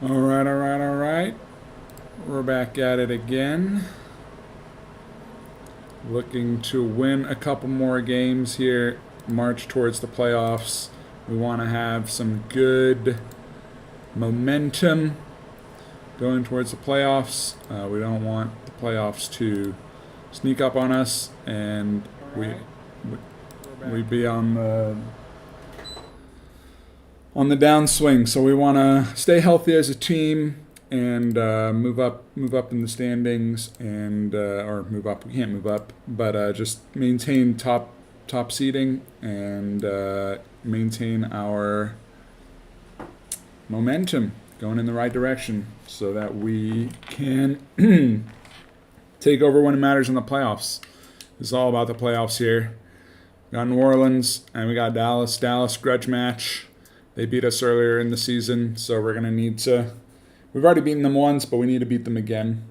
All right, all right, all right. We're back at it again. Looking to win a couple more games here, march towards the playoffs. We want to have some good momentum going towards the playoffs. We don't want the playoffs to sneak up on us, and we be on the downswing. So we want to stay healthy as a team and move up in the standings, and or move up. We can't move up, but just maintain top seeding and maintain our momentum going in the right direction, so that we can take over when it matters in the playoffs. It's all about the playoffs here. We got New Orleans and we got Dallas. Dallas grudge match. They beat us earlier in the season, so we're gonna need to. We've already beaten them once, but we need to beat them again.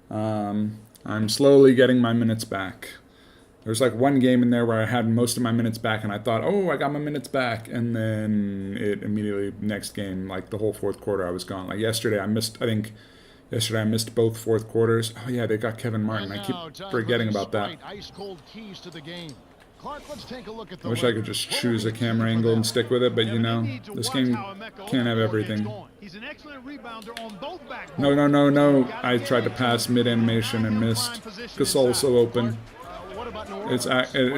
I'm slowly getting my minutes back. There's like one game in there where I had most of my minutes back, and I thought, oh, I got my minutes back. And then it immediately, next game, like the whole fourth quarter, I was gone. Like yesterday, I missed both fourth quarters. Oh, yeah, they got Kevin Martin. I keep forgetting about that. I wish I could just choose a camera angle and stick with it, but you know, this game can't have everything. No. I tried to pass mid-animation and missed. Gasol's so open.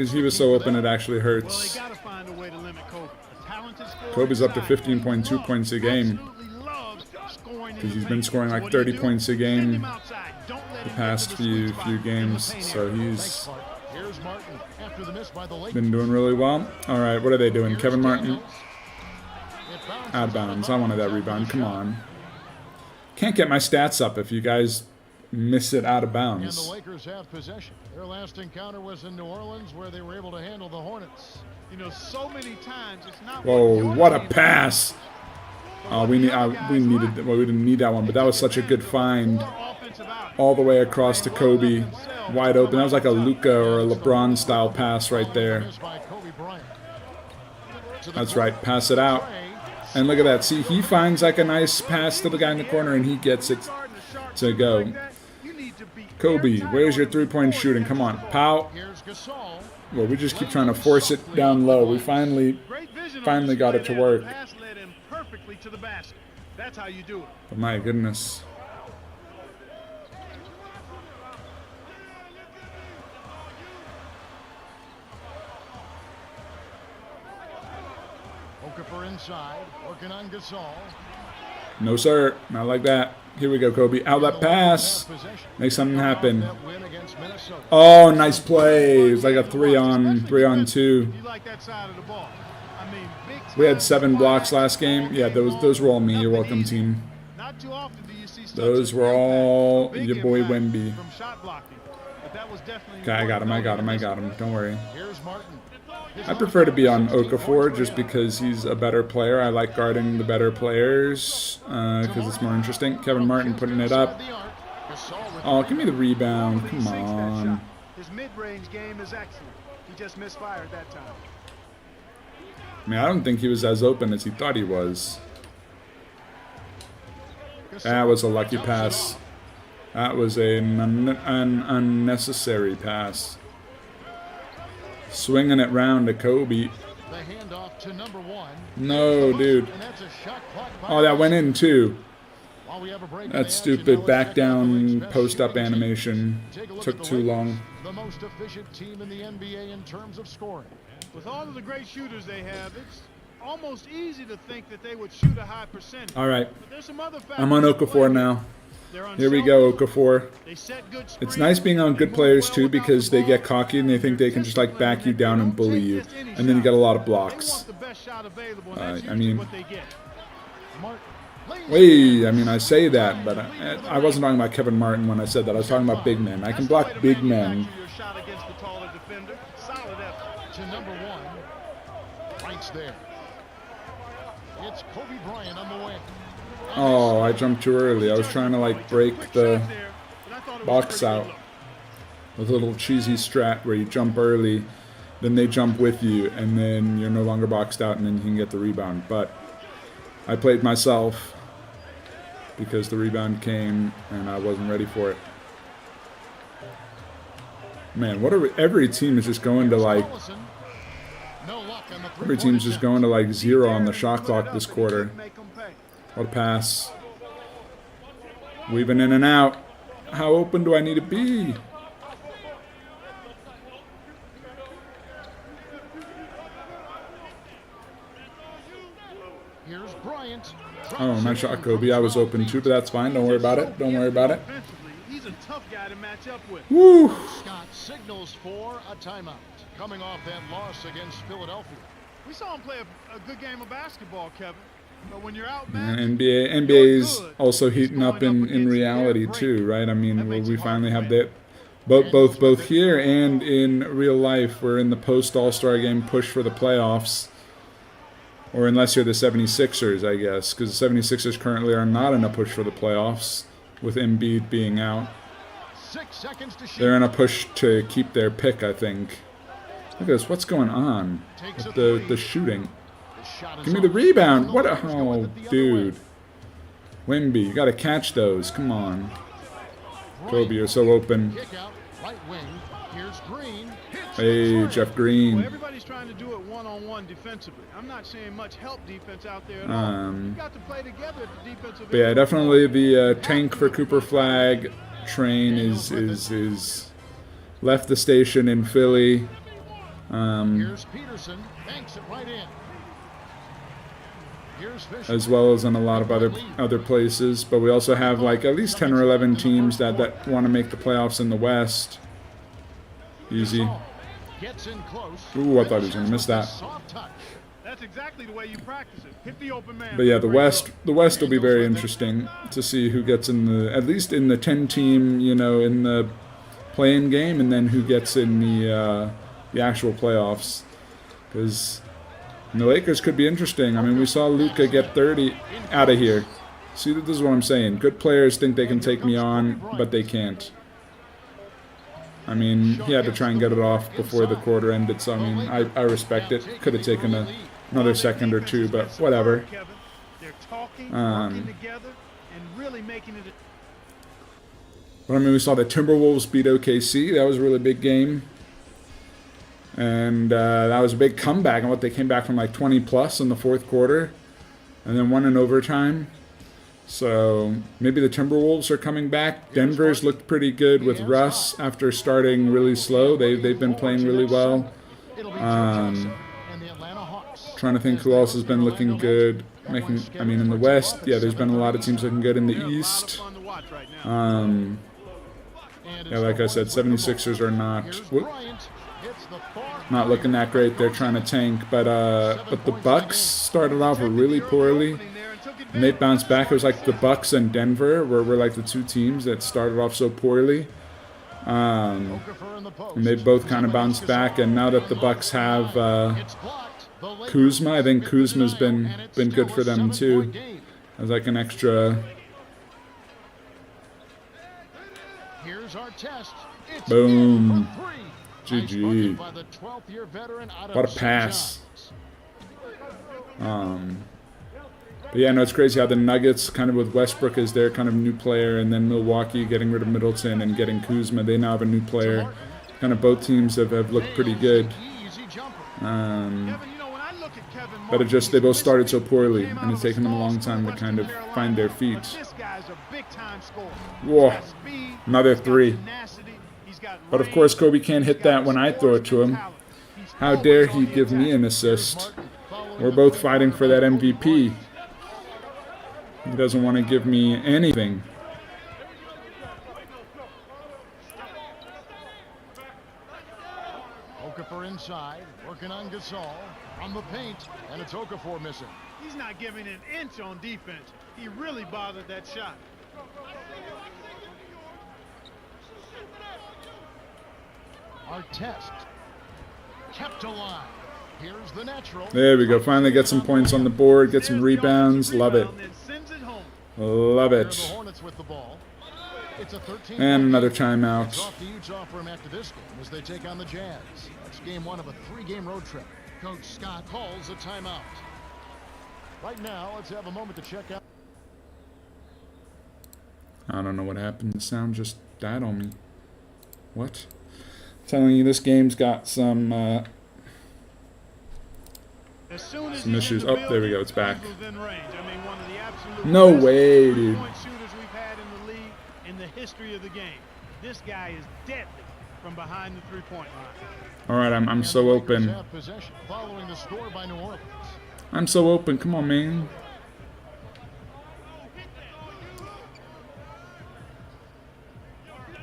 He was so open it actually hurts. Kobe's up to 15.2 points a game, because he's been scoring like 30 points a game the past few games, so he's been doing really well. All right, what are they doing? Kevin Martin out of bounds. I wanted that rebound. Come on. Can't get my stats up if you guys miss it out of bounds. And the Lakers have possession. Their last encounter was in New Orleans, where they were able to handle the Hornets. You know, so many times it's not. Whoa! What a pass! Oh, we needed. Well, we didn't need that one, but that was such a good find. All the way across to Kobe, wide open. That was like a Luka or a LeBron style pass right there. That's right. Pass it out. And look at that. See, he finds like a nice pass to the guy in the corner, and he gets it to go. Kobe, where's your three-point shooting? Come on, pow. Well, we just keep trying to force it down low. We finally got it to work. But my goodness. Okafor inside, working on Gasol. No, sir. Not like that. Here we go, Kobe. Outlet pass. Make something happen. Oh, nice play. It was like a 3-on-2. We had 7 blocks last game. Yeah, those were all me. You're welcome, team. Those were all your boy Wemby. Okay, I got him. Don't worry. I prefer to be on Okafor just because he's a better player. I like guarding the better players because it's more interesting. Kevin Martin putting it up. Oh, give me the rebound. Come on. His mid-range game is excellent. He just misfired that time. I mean, I don't think he was as open as he thought he was. That was a lucky pass. That was an unnecessary pass. Swinging it round to Kobe. No, dude. Oh, that went in too. That stupid back down post up animation took too long. The most efficient team in the NBA in terms of scoring. With all of the great shooters they have, it's almost easy to think that they would shoot a high percentage. All right. I'm on Okafor now. Here we go, Okafor. It's nice being on good players too, because they get cocky and they think they can just like back you down and bully you, and then you get a lot of blocks. I mean, I say that, but I wasn't talking about Kevin Martin when I said that. I was talking about big men. I can block big men. To number 1, right there. It's Kobe Bryant on the way. Oh, I jumped too early. I was trying to like break the box out with a little cheesy strat where you jump early, then they jump with you, and then you're no longer boxed out, and then you can get the rebound. But I played myself. because the rebound came and I wasn't ready for it. Man, what are we, every team is just going to like, every team's just going to like 0 on the shot clock this quarter. What a pass. Weaving in and out. How open do I need to be? Here's Bryant. Oh, nice shot, Kobe. I was open too, but that's fine. Don't worry about it. Don't worry about it. He's a tough guy to match up with. Woo! Scott signals for a timeout. Coming off that loss against Philadelphia. We saw him play a good game of basketball, Kevin. But when you're out, And NBA's also heating up in reality too, right? I mean, we finally have that both here and in real life. We're in the post All-Star game push for the playoffs. Or unless you're the 76ers, I guess, because the 76ers currently are not in a push for the playoffs with Embiid being out. 6 seconds to shoot. They're in a push to keep their pick, I think. Look at this. What's going on with the shooting? Give me the rebound. What a... Oh, dude. Wemby, you got to catch those. Come on. Kobe, you're so open. Kick out, right wing. Here's Green. Hey, Jeff Well, Green. everybody's trying to do it one-on-one defensively. I'm not seeing much help defense out there at all. You've got to play together at the defensive But yeah, end. definitely the tank for Cooper Flag train is left the station in Philly. Here's Peterson. Banks it right in. Here's Fisher. As well as in a lot of other places. But we also have like at least 10 or 11 teams that want to make the playoffs in the West. Easy. Gets in close. Ooh, I thought he was going to miss that. Soft touch. That's exactly the way you practice it. Hit the open man. But yeah, the West will be very interesting to see who gets in the, at least in the 10 team, you know, in the play-in game, and then who gets in the actual playoffs. Because the Lakers could be interesting. I mean, we saw Luka get 30 out of here. See, this is what I'm saying. Good players think they can take me on, but they can't. I mean, he had to try and get it off before the quarter ended, so I mean, I respect it. Could have taken another second or two, but whatever. They're talking, working together, and really making it. But I mean, we saw the Timberwolves beat OKC. That was a really big game. And that was a big comeback. And what they came back from like 20 plus in the fourth quarter, and then won in overtime. So maybe the Timberwolves are coming back. Denver's looked pretty good with Russ after starting really slow. They've been playing really well. Trying to think who else has been looking good. I mean, in the West, yeah, there's been a lot of teams looking good. In the East, yeah, like I said, 76ers are not looking that great. They're trying to tank, but the Bucks started off really poorly. And they bounced back. It was like the Bucks and Denver were like the two teams that started off so poorly. And they both kind of bounced back. And now that the Bucks have Kuzma, I think Kuzma's been good for them too. As like an extra. Boom. GG. What a pass. But yeah, no, it's crazy how the Nuggets, kind of with Westbrook as their kind of new player, and then Milwaukee getting rid of Middleton and getting Kuzma, they now have a new player. Kind of both teams have looked pretty good. But it just, they both started so poorly, and it's taken them a long time to kind of find their feet. Whoa, another three. But of course, Kobe can't hit that when I throw it to him. How dare he give me an assist? We're both fighting for that MVP. He doesn't want to give me anything. Okafor inside, working on Gasol on the paint, and it's Okafor missing. He's not giving an inch on defense. He really bothered that shot. Our test kept alive. Here's the natural. There we go. Finally get some points on the board, get some rebounds. Love it. Love it. And another timeout. It's off to Utah for him after this game as they take on the Jazz. That's game one of a 3-game road trip. Coach Scott calls a timeout. Right now, let's have a moment to check out. I don't know what happened. The sound just died on me. What? I'm telling you, this game's got some issues. Oh, there we go. It's back. No way, dude. Shooters we've had in the league in the history of the game. This guy is deadly from behind the three-point line. All right, I'm so open. Following the score by New Orleans. I'm so open. Come on, man.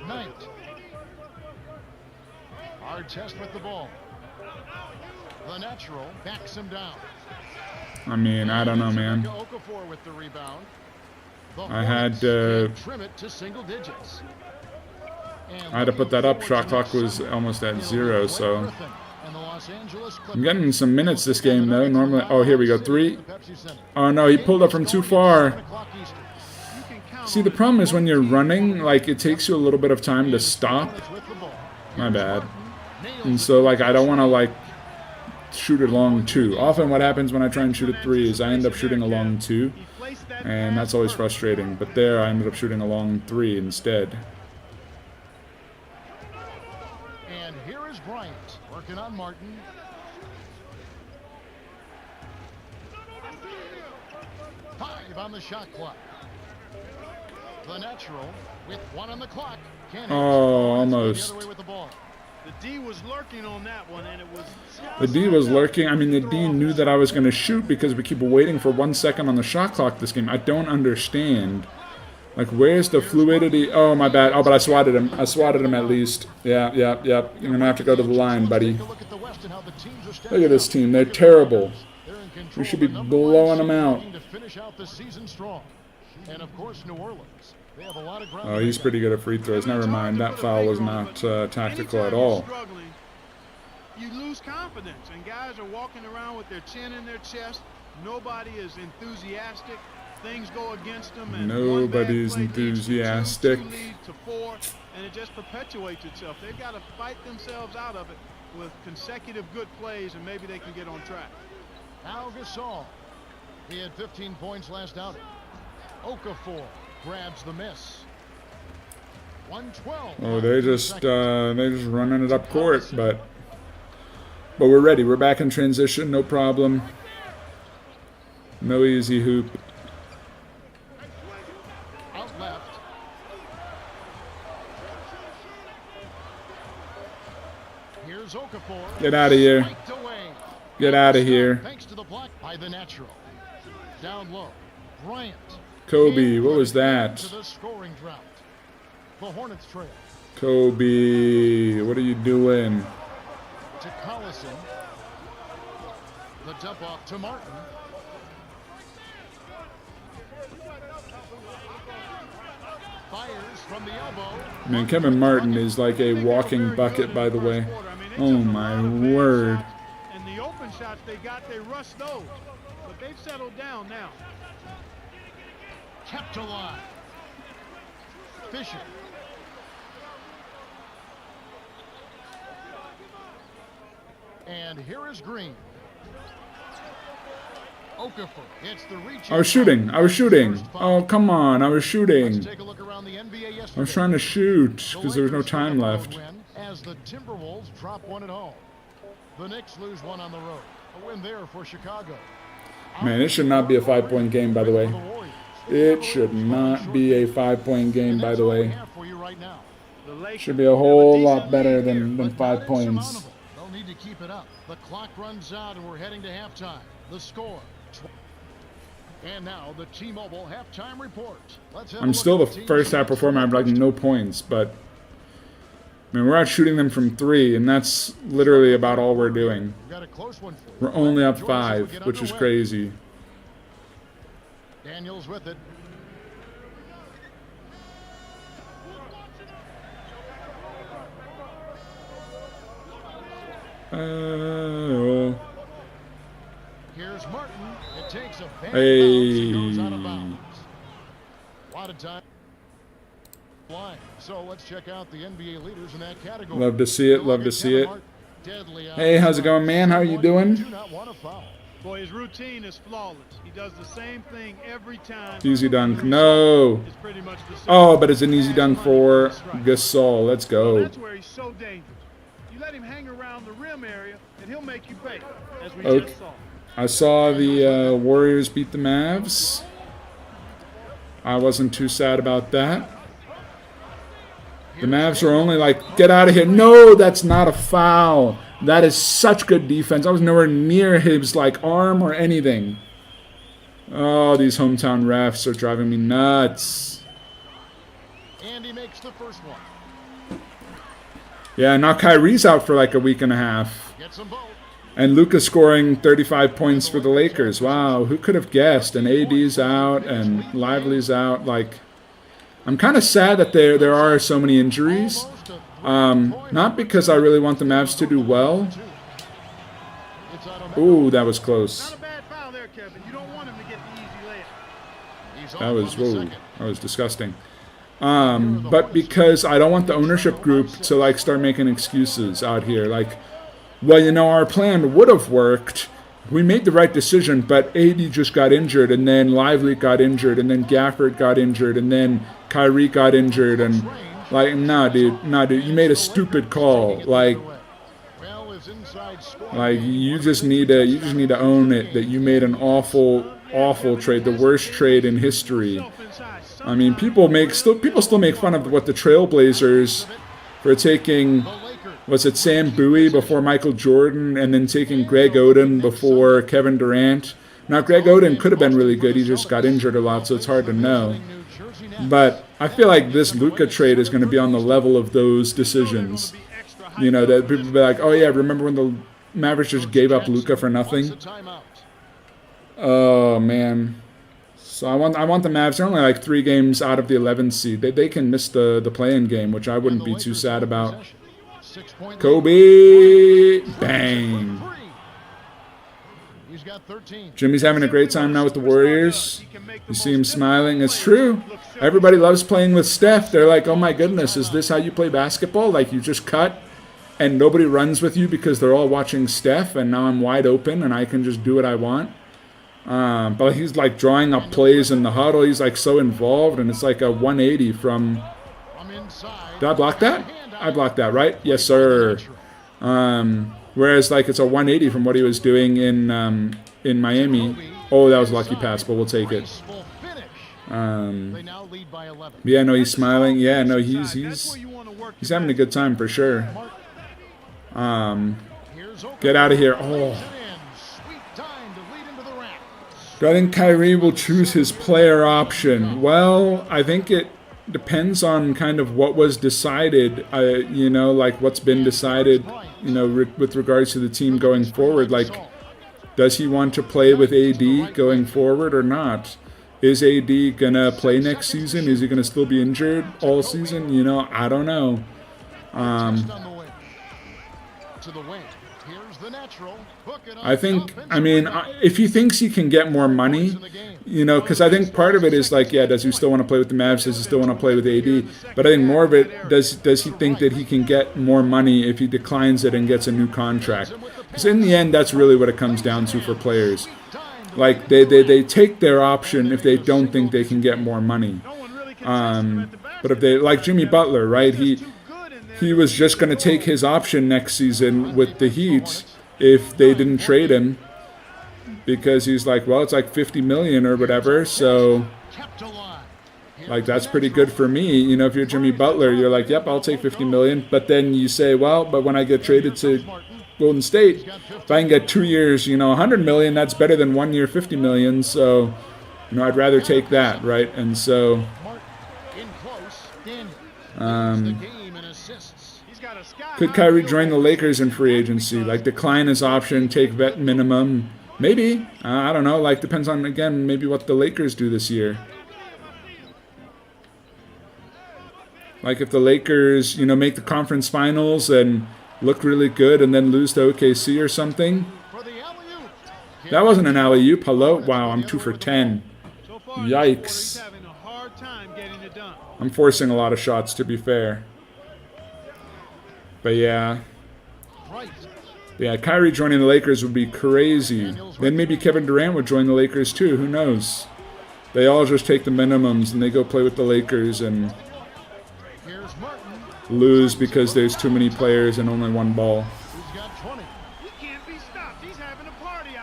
Knight. Hard test with the ball. The natural backs him down. I mean, I don't know, man. Okafor with the rebound. I had Trim it to single digits. I had to put that up. Shot clock was almost at 0, so I'm getting some minutes this game though. Normally, oh, here we go. 3. Oh no, he pulled up from too far. See, the problem is when you're running, like, it takes you a little bit of time to stop. My bad. And so, like, I don't want to, like, shoot a long 2. Often what happens when I try and shoot a 3 is I end up shooting a long 2. And that's always frustrating. But there, I ended up shooting a long 3 instead. And here is Bryant working on Martin. Five on the shot clock. The natural with 1 on the clock. Oh, almost. The D was lurking on that one, and it was... The D was lurking. I mean, the D knew that I was going to shoot because we keep waiting for 1 second on the shot clock this game. I don't understand. Like, where's the fluidity? Oh, my bad. Oh, but I swatted him. I swatted him at least. Yeah. You're going to have to go to the line, buddy. Look at this team. They're terrible. We should be blowing them out. And of course, New Orleans. They have a lot of ground. Oh, he's pretty good at free throws. Never mind. That foul was not tactical at all. You lose confidence, and guys are walking around with their chin in their chest. Nobody is enthusiastic. Things go against them, and nobody's enthusiastic. 2 lead to 4, and it just perpetuates itself. They've got to fight themselves out of it with consecutive good plays, and maybe they can get on track. Al Gasol. He had 15 points last outing. Okafor grabs the miss. 112. Oh, they're just running it up court, but we're ready. We're back in transition, no problem. No easy hoop. Out left. Here's Okafor. Get out of here. Get out of here. Thanks to the block by the natural. Down low. Bryant. Kobe, what was that? To the scoring drought. The Hornets trail. Kobe, what are you doing? To Collison. The dump off to Martin. Fires from the elbow. Man, Kevin Martin is like a walking bucket, by the way. Oh my word. And the open shots they got, they rushed those. But they've settled down now. Kept alive. Fisher. And here is Green. Okafor hits the reach. I was shooting. Oh, come on. I was shooting. Let's take a look around the NBA yesterday. I was trying to shoot because there was no time left. As the Timberwolves drop 1 at home. The Knicks lose 1 on the road. A win there for Chicago. Man, it should not be a 5-point game, by the way. It should not be a 5-point game, by the way. Should be a whole lot better than 5 points. They'll need to keep it up. The clock runs out and we're heading to halftime. The score. And now the T-Mobile halftime report. I'm still the first half performer. I have like no points, but I mean, we're out shooting them from 3, and that's literally about all we're doing. We're only up 5, which is crazy. Daniels with it. Here's Martin. It takes a bad bounce and goes out of bounds. A lot of time. So let's check out the NBA leaders in that category. Love to see it. Hey, how's it going, man? How are you doing? Boy, his routine is flawless. He does the same thing every time. Easy dunk. No. It's pretty much the same. Oh, but it's an easy dunk for Gasol. Let's Well, go. that's where he's so dangerous. You let him hang around the rim area, and he'll make you pay, as we Okay. just saw. I saw the Warriors beat the Mavs. I wasn't too sad about that. The Mavs are only like, get out of here. No, that's not a foul. That is such good defense. I was nowhere near his like arm or anything. Oh, these hometown refs are driving me nuts. And he makes the first one. Yeah, now Kyrie's out for like a week and a half. Gets them both. And Luka's scoring 35 points for the Lakers. Wow, who could have guessed? And AD's out and Lively's out. Like, I'm kind of sad that there are so many injuries. Not because I really want the Mavs to do well. Ooh, that was close. Not a bad foul there, Kevin. You don't want him to get the easy layup. That was, whoa, that was disgusting. But because I don't want the ownership group to like start making excuses out here. Like, well, you know, our plan would have worked. We made the right decision, but AD just got injured, and then Lively got injured, and then Gafford got injured, and then Kyrie got injured, and like, nah, dude, you made a stupid call. Like you just need to own it that you made an awful trade, the worst trade in history. I mean, people still make fun of what the Trailblazers for taking. Was it Sam Bowie before Michael Jordan, and then taking Greg Oden before Kevin Durant? Now, Greg Oden could have been really good. He just got injured a lot, so it's hard to know. But I feel like this Luka trade is going to be on the level of those decisions. You know, that people will be like, oh, yeah, remember when the Mavericks just gave up Luka for nothing? Oh, man. So I want the Mavs. They're only like 3 games out of the 11th seed. They can miss the play-in game, which I wouldn't be too sad about. Kobe! Bang! Jimmy's having a great time now with the Warriors. You see him smiling. It's true. Everybody loves playing with Steph. They're like, oh my goodness, is this how you play basketball? Like, you just cut and nobody runs with you because they're all watching Steph, and now I'm wide open and I can just do what I want. But he's like drawing up plays in the huddle. He's like so involved, and it's like a 180 from... Did I block that? I blocked that, right? Yes, sir. Whereas, like, it's a 180 from what he was doing in Miami. Oh, that was a lucky pass, but we'll take it. Yeah, no, he's smiling. Yeah, no, he's having a good time for sure. Get out of here. Oh. Do I think Kyrie will choose his player option? Well, I think it depends on kind of what was decided, you know, like what's been decided, you know, with regards to the team going forward. Like, does he want to play with AD going forward or not? Is AD going to play next season? Is he going to still be injured all season? You know, I don't know. I think, I mean, if he thinks he can get more money, you know, because I think part of it is like, yeah, does he still want to play with the Mavs? Does he still want to play with AD? But I think more of it, does he think that he can get more money if he declines it and gets a new contract? Because in the end, that's really what it comes down to for players. Like, they take their option if they don't think they can get more money. But if they, like Jimmy Butler, right? He was just going to take his option next season with the Heat if they didn't trade him, because he's like, well, it's like $50 million or whatever, so like that's pretty good for me. You know, if you're Jimmy Butler, you're like, yep, I'll take $50 million. But then you say, well, but when I get traded to Golden State, if I can get 2 years, you know, $100 million, that's better than 1 year $50 million. So, you know, I'd rather take that, right? And so, could Kyrie join the Lakers in free agency? Like, decline his option, take vet minimum? Maybe. I don't know. Like, depends on, again, maybe what the Lakers do this year. Like, if the Lakers, you know, make the conference finals and look really good and then lose to OKC or something. That wasn't an alley-oop. Hello? Wow, I'm 2 for 10. Yikes. I'm forcing a lot of shots, to be fair. But yeah. But yeah, Kyrie joining the Lakers would be crazy. Then maybe Kevin Durant would join the Lakers too. Who knows? They all just take the minimums and they go play with the Lakers and lose because there's too many players and only one ball.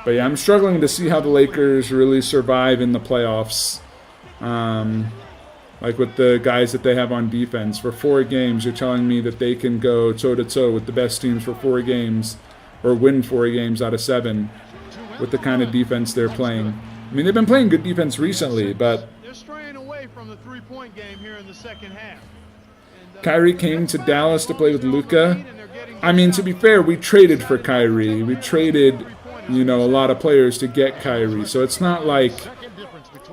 But yeah, I'm struggling to see how the Lakers really survive in the playoffs. Like with the guys that they have on defense. For 4 games, you're telling me that they can go toe-to-toe with the best teams for 4 games or win 4 games out of 7 with the kind of defense they're playing. I mean, they've been playing good defense recently, but They're straying away from the three-point game here in the second half. Kyrie came to Dallas to play with Luka. I mean, to be fair, we traded for Kyrie. We traded, you know, a lot of players to get Kyrie. So it's not like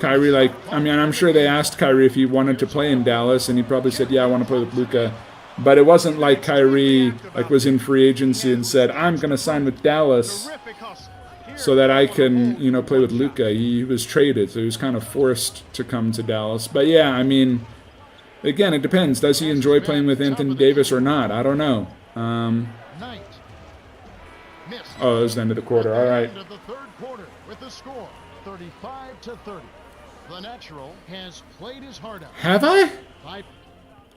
Kyrie, like, I mean, I'm sure they asked Kyrie if he wanted to play in Dallas, and he probably said, yeah, I want to play with Luka. But it wasn't like Kyrie, like, was in free agency and said, I'm going to sign with Dallas so that I can, you know, play with Luka. He was traded, so he was kind of forced to come to Dallas. But yeah, I mean, again, it depends. Does he enjoy playing with Anthony Davis or not? I don't know. Oh, it was the end of the quarter. All right. End of the third quarter with the score 35-30. The natural has played his heart out. Have I? 5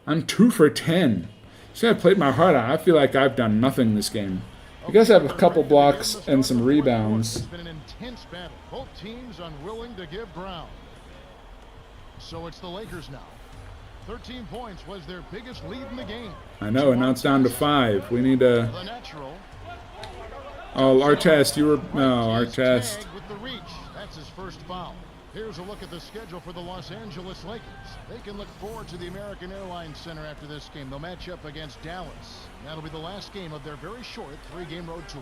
I'm 2 for 10. See, I played my heart out. I feel like I've done nothing this game. You guys have a couple blocks and some rebounds. It's been an intense battle. Both teams unwilling to give ground. So it's the Lakers now. 13 points was their biggest lead in the game. I know, and now it's down to 5. We need a... The natural. Oh, Artest, you were... No, Artest. Tagged with the reach. That's his first foul. Here's a look at the schedule for the Los Angeles Lakers. They can look forward to the American Airlines Center after this game. They'll match up against Dallas. That'll be the last game of their very short 3-game road tour.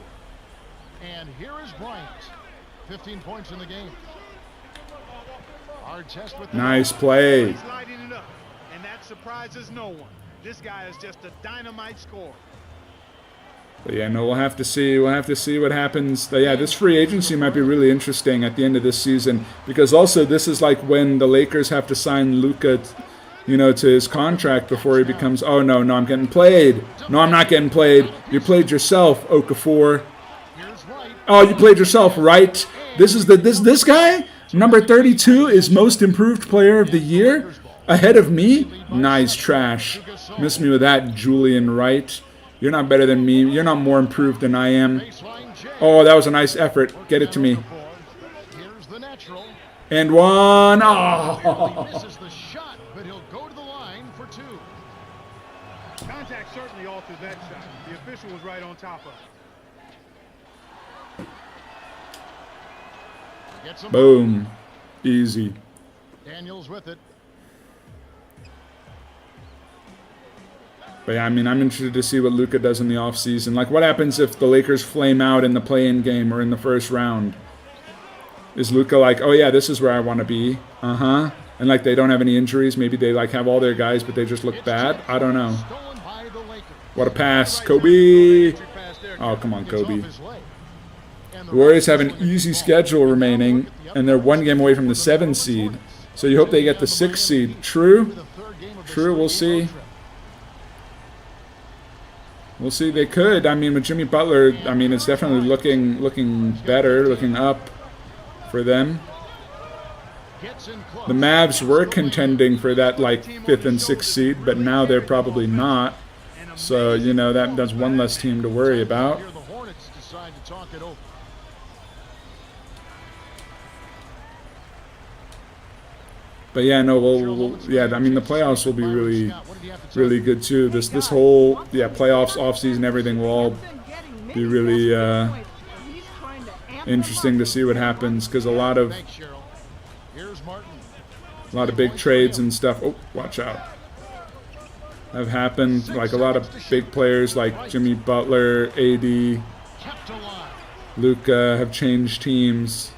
And here is Bryant. 15 points in the game. Our test with Nice play. He's lighting it up, and that surprises no one. This guy is just a dynamite scorer. But yeah, no, we'll have to see. We'll have to see what happens. But yeah, this free agency might be really interesting at the end of this season, because also this is like when the Lakers have to sign Luka, you know, to his contract before he becomes. Oh no, I'm getting played. No, I'm not getting played. You played yourself, Okafor. Oh, you played yourself, right? This is this guy, number 32, is most improved player of the year, ahead of me. Nice trash. Miss me with that, Julian Wright. You're not better than me. You're not more improved than I am. Oh, that was a nice effort. Get it to me. And one. Oh. misses the shot, but he'll go to the line for 2. Contact certainly altered that shot. The official was right on top of it. Gets him. Boom. Easy. Daniels with it. But yeah, I mean, I'm interested to see what Luka does in the offseason. Like, what happens if the Lakers flame out in the play-in game or in the first round? Is Luka like, oh yeah, this is where I want to be? Uh-huh. And like, they don't have any injuries. Maybe they like have all their guys, but they just look bad. I don't know. Stolen by the Lakers. What a pass. Kobe. Oh, come on, Kobe. The Warriors have an easy schedule remaining, and they're 1 game away from the 7 seed. So you hope they get the 6 seed. True? True, we'll see. We'll see. They could. I mean, with Jimmy Butler, I mean, it's definitely looking better, looking up for them. The Mavs were contending for that, like, 5th and 6th seed, but now they're probably not. So, you know, that's one less team to worry about. Here the Hornets decide to talk it over. But yeah, no, yeah, I mean, the playoffs will be really good too. This whole, playoffs, offseason, everything will all be really interesting to see what happens, because a lot of big trades and stuff. Oh, watch out. Have happened. Like a lot of big players like Jimmy Butler, AD, Luka have changed teams.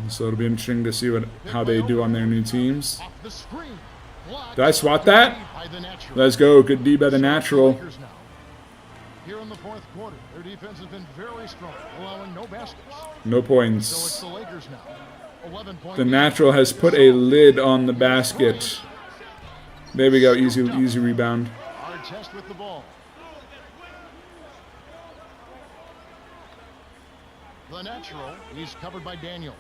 So it'll be interesting to see how they do on their new teams. Did I swat that? Let's go. Good D by the natural. Here in the 4th quarter, their defense has been very strong, allowing no baskets. No points. So it's the Lakers now. 11 points. The natural has put a lid on the basket. There we go. Easy rebound. Our test with the ball. The natural. He's covered by Daniels.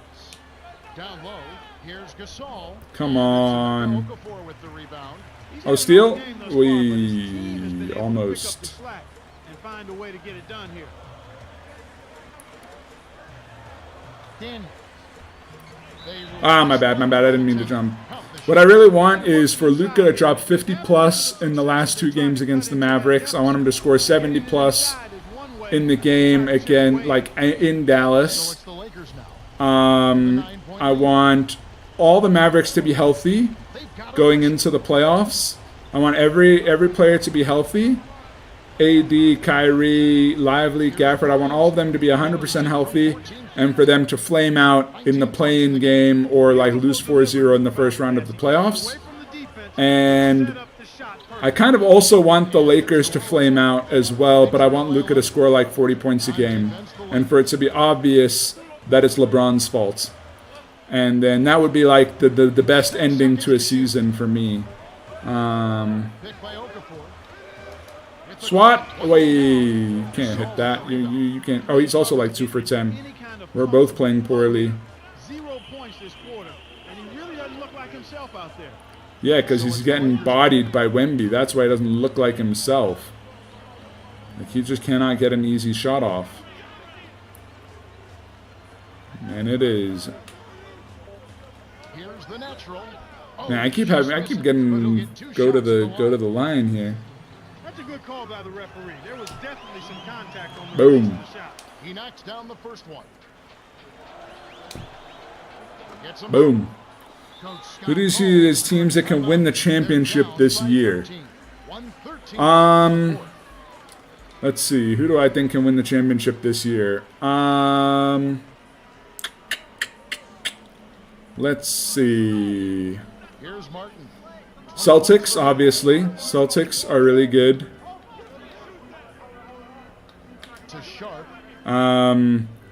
Down low. Here's Gasol. Come on. Okafor with the rebound. Oh, steal? We almost. And find a way to get it done here. My bad. I didn't mean to jump. What I really want is for Luka to drop 50 plus in the last 2 games against the Mavericks. I want him to score 70 plus in the game again, like in Dallas. I want all the Mavericks to be healthy going into the playoffs. I want every player to be healthy. AD, Kyrie, Lively, Gafford. I want all of them to be 100% healthy and for them to flame out in the play-in game or like lose 4-0 in the first round of the playoffs. And I kind of also want the Lakers to flame out as well, but I want Luka to score like 40 points a game and for it to be obvious that it's LeBron's fault. And then that would be like the best ending to a season for me. Swat. Wait, you can't hit that. You can't. Oh, he's also like 2 for 10. We're both playing poorly. 0 points this quarter, and he really doesn't look like himself out there. Yeah, because he's getting bodied by Wemby. That's why he doesn't look like himself. Like he just cannot get an easy shot off. And it is. Man, I keep getting go to the line here. That's a good call by the referee. There was definitely some contact on the Boom. shot. He knocks down the first one. Boom. Who do you see as teams that can win the championship this year? Let's see. Who do I think can win the championship this year? Let's see. Celtics, obviously. Celtics are really good.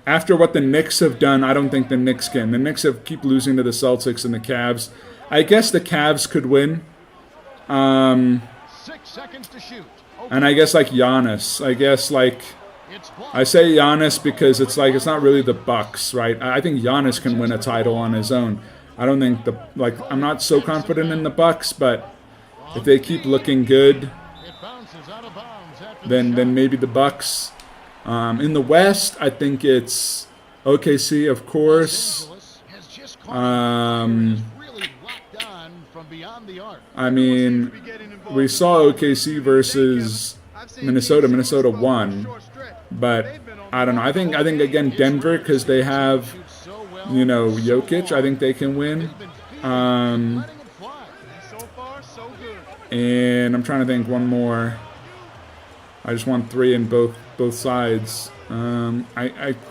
After what the Knicks have done, I don't think the Knicks can. The Knicks keep losing to the Celtics and the Cavs. I guess the Cavs could win. 6 seconds to shoot. And I guess like Giannis. I guess like I say Giannis because it's like it's not really the Bucks, right? I think Giannis can win a title on his own. I don't think I'm not so confident in the Bucks, but if they keep looking good, then maybe the Bucks. In the West, I think it's OKC, of course. I mean, we saw OKC versus Minnesota. Minnesota won, but I don't know. I think again Denver because they have, Jokic. I think they can win. And I'm trying to think one more. I just want 3 in both sides. But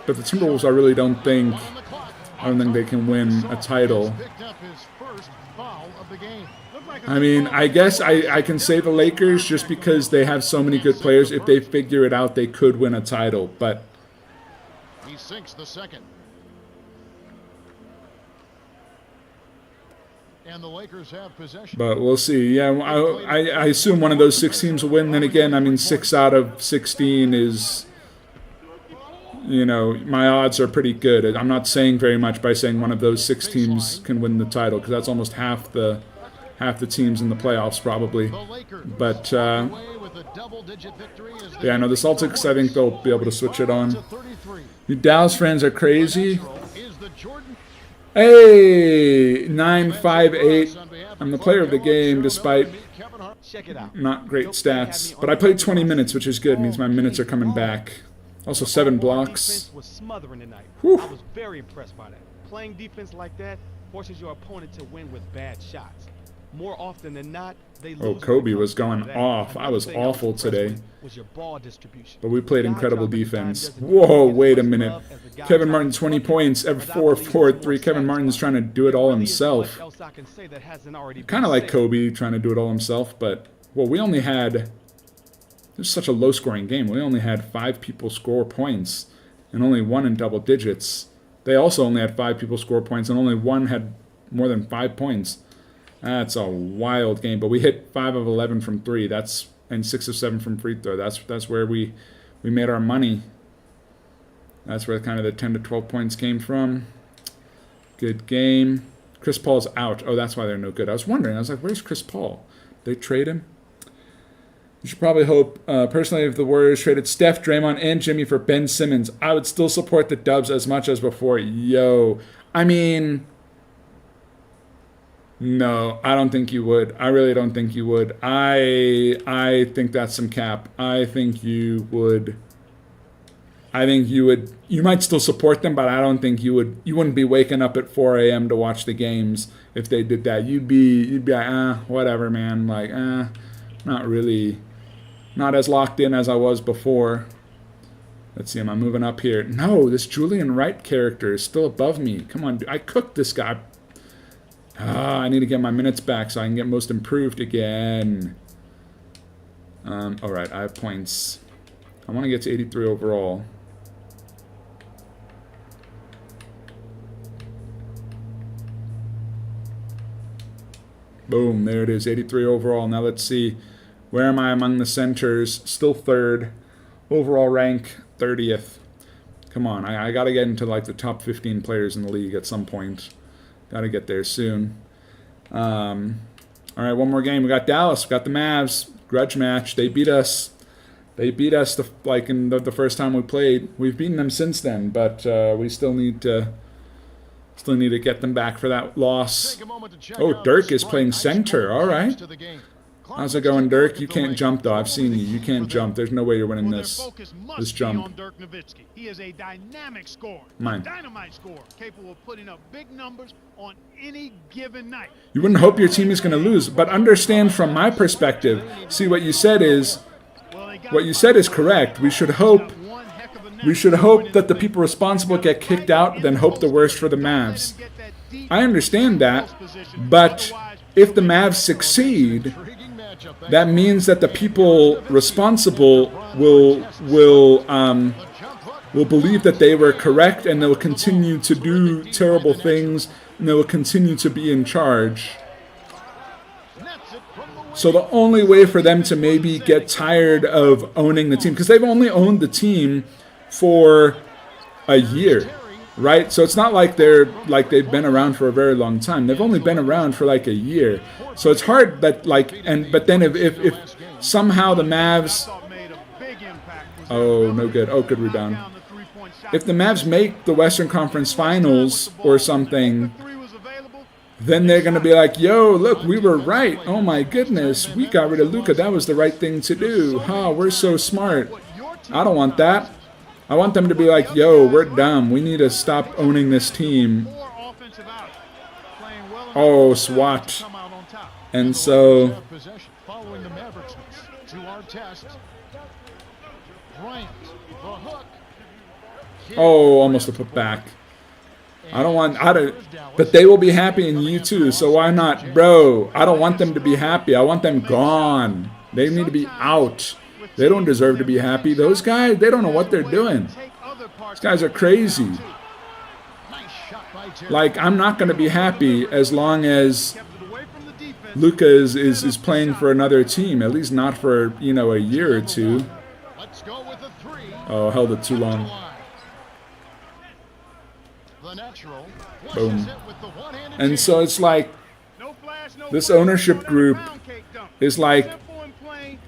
the Timberwolves, I really don't think they can win a title. I mean, I guess I can say the Lakers just because they have so many good players. If they figure it out, they could win a title. But he sinks the second. And the Lakers have possession. But we'll see. Yeah, I assume one of those 6 teams will win. Then again, I mean, 6 out of 16 is, my odds are pretty good. I'm not saying very much by saying one of those 6 teams can win the title because that's almost half the teams in the playoffs probably. But yeah, no, the Celtics, I think they'll be able to switch it on. You Dallas fans are crazy. Hey, 958. I'm the player of the game despite not great stats. But I played 20 minutes, which is good. It means my minutes are coming back. Also 7 blocks. Whew. I was very impressed by that. Playing defense like that forces your opponent to win with bad shots. More often than not, they lose. Oh, Kobe was going off. I was awful today. Was your ball distribution. But we played incredible defense. Whoa, wait a minute. Kevin Martin, 20 points, every 4-4-3. Kevin Martin's trying to do it all himself. Kind of like Kobe trying to do it all himself, but, well, we only had... This is such a low-scoring game. We only had 5 people score points and only 1 in double digits. They also only had 5 people score points and only 1 had more than 5 points. That's a wild game, but we hit 5 of 11 from 3. And 6 of 7 from free throw. That's where we made our money. That's where kind of the 10 to 12 points came from. Good game. Chris Paul's out. Oh, that's why they're no good. I was wondering. I was like, where's Chris Paul? They trade him? You should probably hope, personally, if the Warriors traded Steph, Draymond, and Jimmy for Ben Simmons, I would still support the Dubs as much as before. Yo. I mean, no, I don't think you would. I really don't think you would. I think that's some cap. I think you would. You might still support them, but I don't think you wouldn't be waking up at 4 a.m. to watch the games if they did that. You'd be like, whatever, man. Like, not really, not as locked in as I was before. Let's see, am I moving up here? No, this Julian Wright character is still above me. Come on, I cooked this guy. I need to get my minutes back so I can get most improved again. All right, I have points. I want to get to 83 overall. Boom, there it is, 83 overall. Now let's see, where am I among the centers? Still third. Overall rank, 30th. Come on, I got to get into like the top 15 players in the league at some point. Got to get there soon. All right, one more game. We got Dallas. We got the Mavs. Grudge match. They beat us. They beat us in the first time we played. We've beaten them since then, but we still need to get them back for that loss. Oh, Dirk is playing center. All right. How's it going, Dirk? You can't jump, though. I've seen you. You can't jump. There's no way you're winning this jump. On Dirk Nowitzki. He is a dynamic scorer. Mine. Dynamite scorer, capable of putting up big numbers on any given night. You wouldn't hope your team is going to lose, but understand from my perspective. See, what you said is correct. We should hope that the people responsible get kicked out, then hope the worst for the Mavs. I understand that, but if the Mavs succeed, that means that the people responsible will believe that they were correct, and they will continue to do terrible things, and they will continue to be in charge. So the only way for them to maybe get tired of owning the team, because they've only owned the team for a year, right? So it's not like they've been around for a very long time. They've only been around for like a year. So it's hard that but then if somehow the Mavs, oh, no good. Oh, good rebound. If the Mavs make the Western Conference Finals or something, then they're going to be like, yo, look, we were right. Oh my goodness, we got rid of Luka. That was the right thing to do. We're so smart. I don't want that. I want them to be like, yo, we're dumb. We need to stop owning this team. Oh, SWAT. And so, oh, almost a put back. But they will be happy in you too, so why not? Bro, I don't want them to be happy. I want them gone. They need to be out. They don't deserve to be happy. Those guys, they don't know what they're doing. These guys are crazy. Like, I'm not going to be happy as long as Luka is playing for another team, at least not for, a year or two. Oh, held it too long. Boom. And so it's like, this ownership group is like,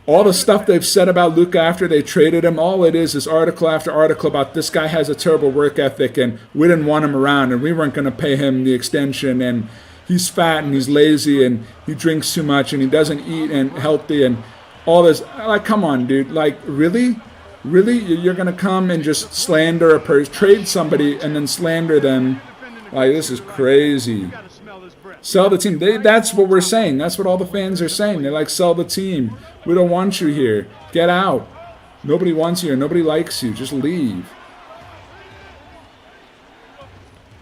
all the stuff they've said about Luka after they traded him, all it is article after article about this guy has a terrible work ethic and we didn't want him around and we weren't going to pay him the extension and he's fat and he's lazy and he drinks too much and he doesn't eat and healthy and all this. Like, come on, dude. Like, really? Really? You're going to come and just slander a person, trade somebody and then slander them? Like, this is crazy. Sell the team. That's what we're saying. That's what all the fans are saying. They're like, sell the team. We don't want you here. Get out. Nobody wants you here. Nobody likes you. Just leave.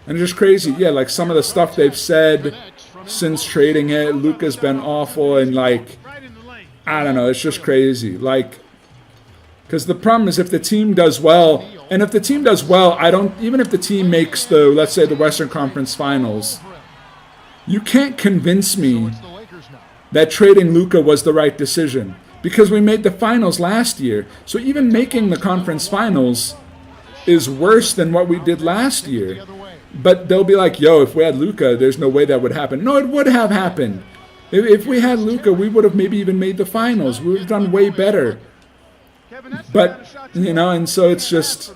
And it's just crazy. Yeah, like some of the stuff they've said since trading it. Luka's been awful and like, I don't know. It's just crazy. Like, because the problem is if the team does well, and if the team does well, even if the team makes let's say the Western Conference Finals, you can't convince me that trading Luka was the right decision because we made the finals last year. So even making the conference finals, is worse than what we did last year. But they'll be like, yo, if we had Luka, there's no way that would happen. No, it would have happened. If we had Luka, we would have maybe even made the finals. We would have done way better. But, you know, and so it's just,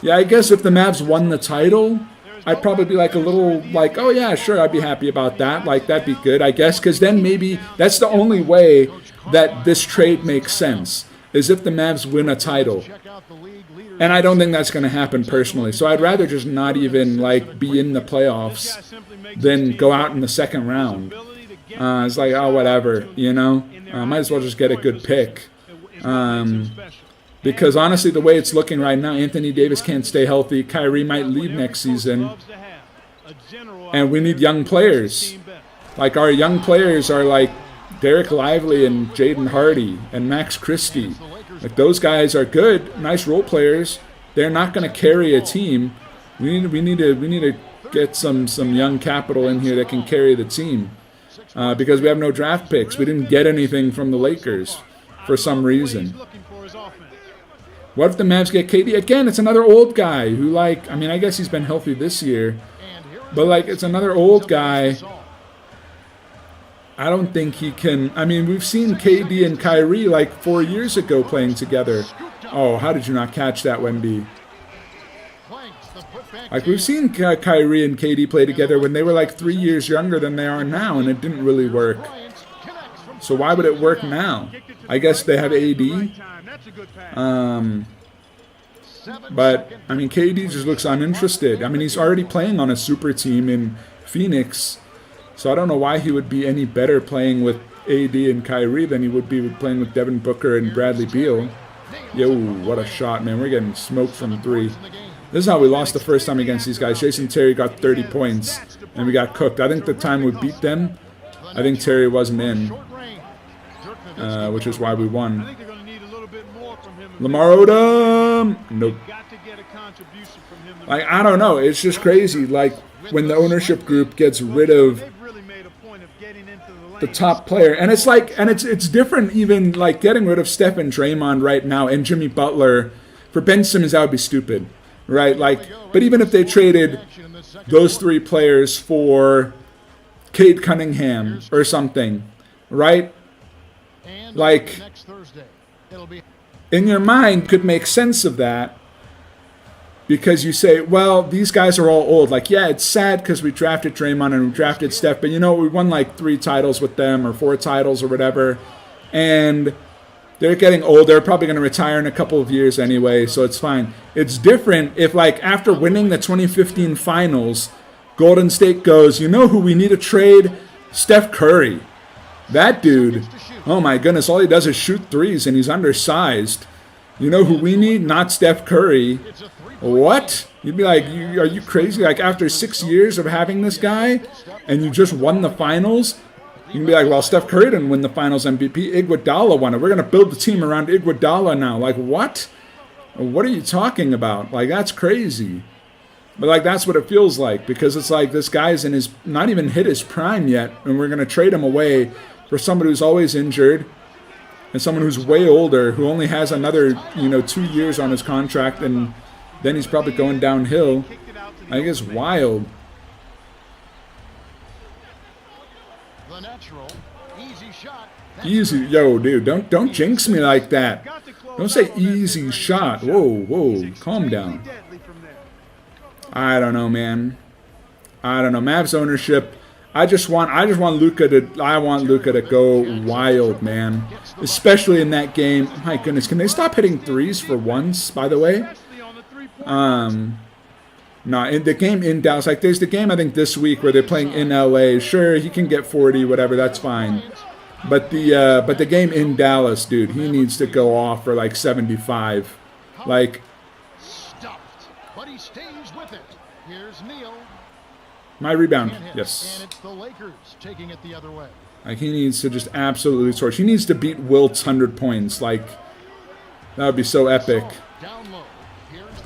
yeah, I guess if the Mavs won the title, I'd probably be like a little like, oh yeah, sure, I'd be happy about that. Like, that'd be good, I guess, because then maybe that's the only way that this trade makes sense, is if the Mavs win a title. And I don't think that's going to happen personally. So I'd rather just not even like be in the playoffs than go out in the second round. It's like, oh, whatever, you know. Might as well just get a good pick. Because honestly, the way it's looking right now, Anthony Davis can't stay healthy. Kyrie might leave next season. And we need young players. Like, our young players are like Derek Lively and Jaden Hardy and Max Christie. Like, those guys are good, nice role players. They're not going to carry a team. We need to get some young capital in here that can carry the team. Because we have no draft picks. We didn't get anything from the Lakers for some reason. What if the Mavs get KD? Again, it's another old guy who, like, I mean, I guess he's been healthy this year. But, like, it's another old guy. I don't think he can. I mean, we've seen KD and Kyrie like 4 years ago playing together. Oh, how did you not catch that, Wemby? Like, we've seen Kyrie and KD play together when they were like 3 years younger than they are now, and it didn't really work. So why would it work now? I guess they have AD. But, I mean, KD just looks uninterested. I mean, he's already playing on a super team in Phoenix. So I don't know why he would be any better playing with AD and Kyrie than he would be playing with Devin Booker and Bradley Beal. Yo, what a shot, man. We're getting smoked from three. This is how we lost the first time against these guys. Jason Terry got 30 points, and we got cooked. I think the time we beat them, I think Terry wasn't in, which is why we won. Lamar Odom, nope. Like, I don't know. It's just crazy. Like, when the ownership group gets rid of the top player, and it's like, and it's different even like getting rid of Steph and Draymond right now and Jimmy Butler. For Ben Simmons, that would be stupid, right? Like, but even if they traded those three players for Cade Cunningham or something, right? Like, in your mind could make sense of that. Because you say, well, these guys are all old. Like, yeah, it's sad because we drafted Draymond and we drafted Steph, but you know, we won like 3 titles with them or 4 titles or whatever. And they're getting old. They're probably going to retire in a couple of years anyway, so it's fine. It's different if, like, after winning the 2015 finals, Golden State goes, you know who we need to trade? Steph Curry. That dude, oh my goodness, all he does is shoot threes and he's undersized. You know who we need? Not Steph Curry. What? You'd be like, are you crazy? Like, after 6 years of having this guy and you just won the finals, you can be like, well, Steph Curry didn't win the finals MVP. Iguodala won it. We're going to build the team around Iguodala now. Like, what? What are you talking about? Like, that's crazy. But, like, that's what it feels like, because it's like this guy's in his, not even hit his prime yet, and we're going to trade him away for somebody who's always injured and someone who's way older, who only has another, 2 years on his contract, and then he's probably going downhill. I think it's wild. Easy, yo, dude, don't jinx me like that. Don't say easy shot. Whoa, calm down. I don't know, man. I don't know. Mavs ownership. I want Luka to go wild, man. Especially in that game. My goodness, can they stop hitting threes for once, by the way? No, in the game in Dallas, like, there's the game I think this week where they're playing in LA. Sure, he can get 40, whatever, that's fine. But the game in Dallas, dude, he needs to go off for like 75. Like, stuffed, but he stays with it. Here's Neal. My rebound, yes. And it's the Lakers taking it the other way. Like, he needs to just absolutely torch. He needs to beat Wilt's 100 points. Like, that would be so epic.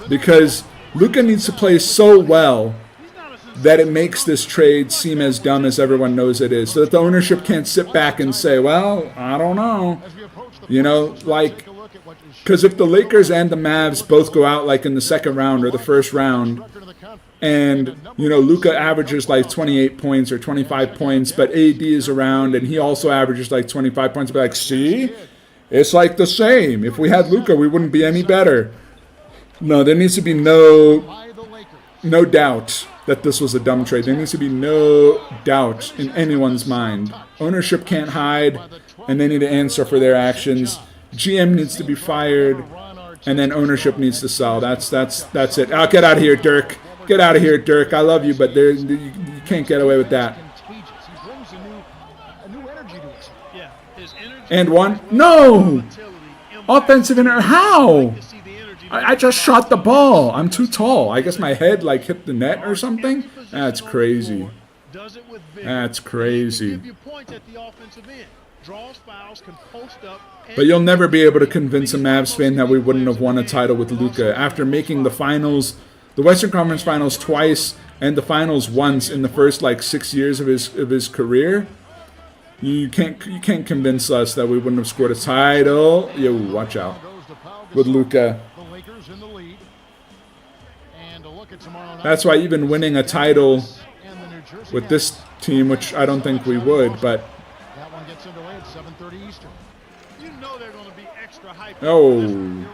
Because Luka needs to play so well that it makes this trade seem as dumb as everyone knows it is. So that the ownership can't sit back and say, well, I don't know. You know, like, because if the Lakers and the Mavs both go out like in the second round or the first round, and, you know, Luka averages like 28 points or 25 points, but AD is around and he also averages like 25 points, be like, see? It's like the same. If we had Luka, we wouldn't be any better. No, there needs to be no doubt that this was a dumb trade. There needs to be no doubt in anyone's mind. Ownership can't hide, and they need to answer for their actions. GM needs to be fired, and then ownership needs to sell. That's it. Oh, get out of here, Dirk. Get out of here, Dirk. I love you, but you can't get away with that. And one. No! Offensive inner. How? I just shot the ball. I'm too tall. I guess my head like hit the net or something. That's crazy. That's crazy. But you'll never be able to convince a Mavs fan that we wouldn't have won a title with Luka after making the finals, the Western Conference Finals twice, and the finals once in the first like 6 years of his career. You can't convince us that we wouldn't have scored a title. Yo, watch out with Luka. That's why even winning a title with this team, which I don't think we would, but That one gets underway at 7:30 Eastern. You know they're going to be extra hyped. oh, You're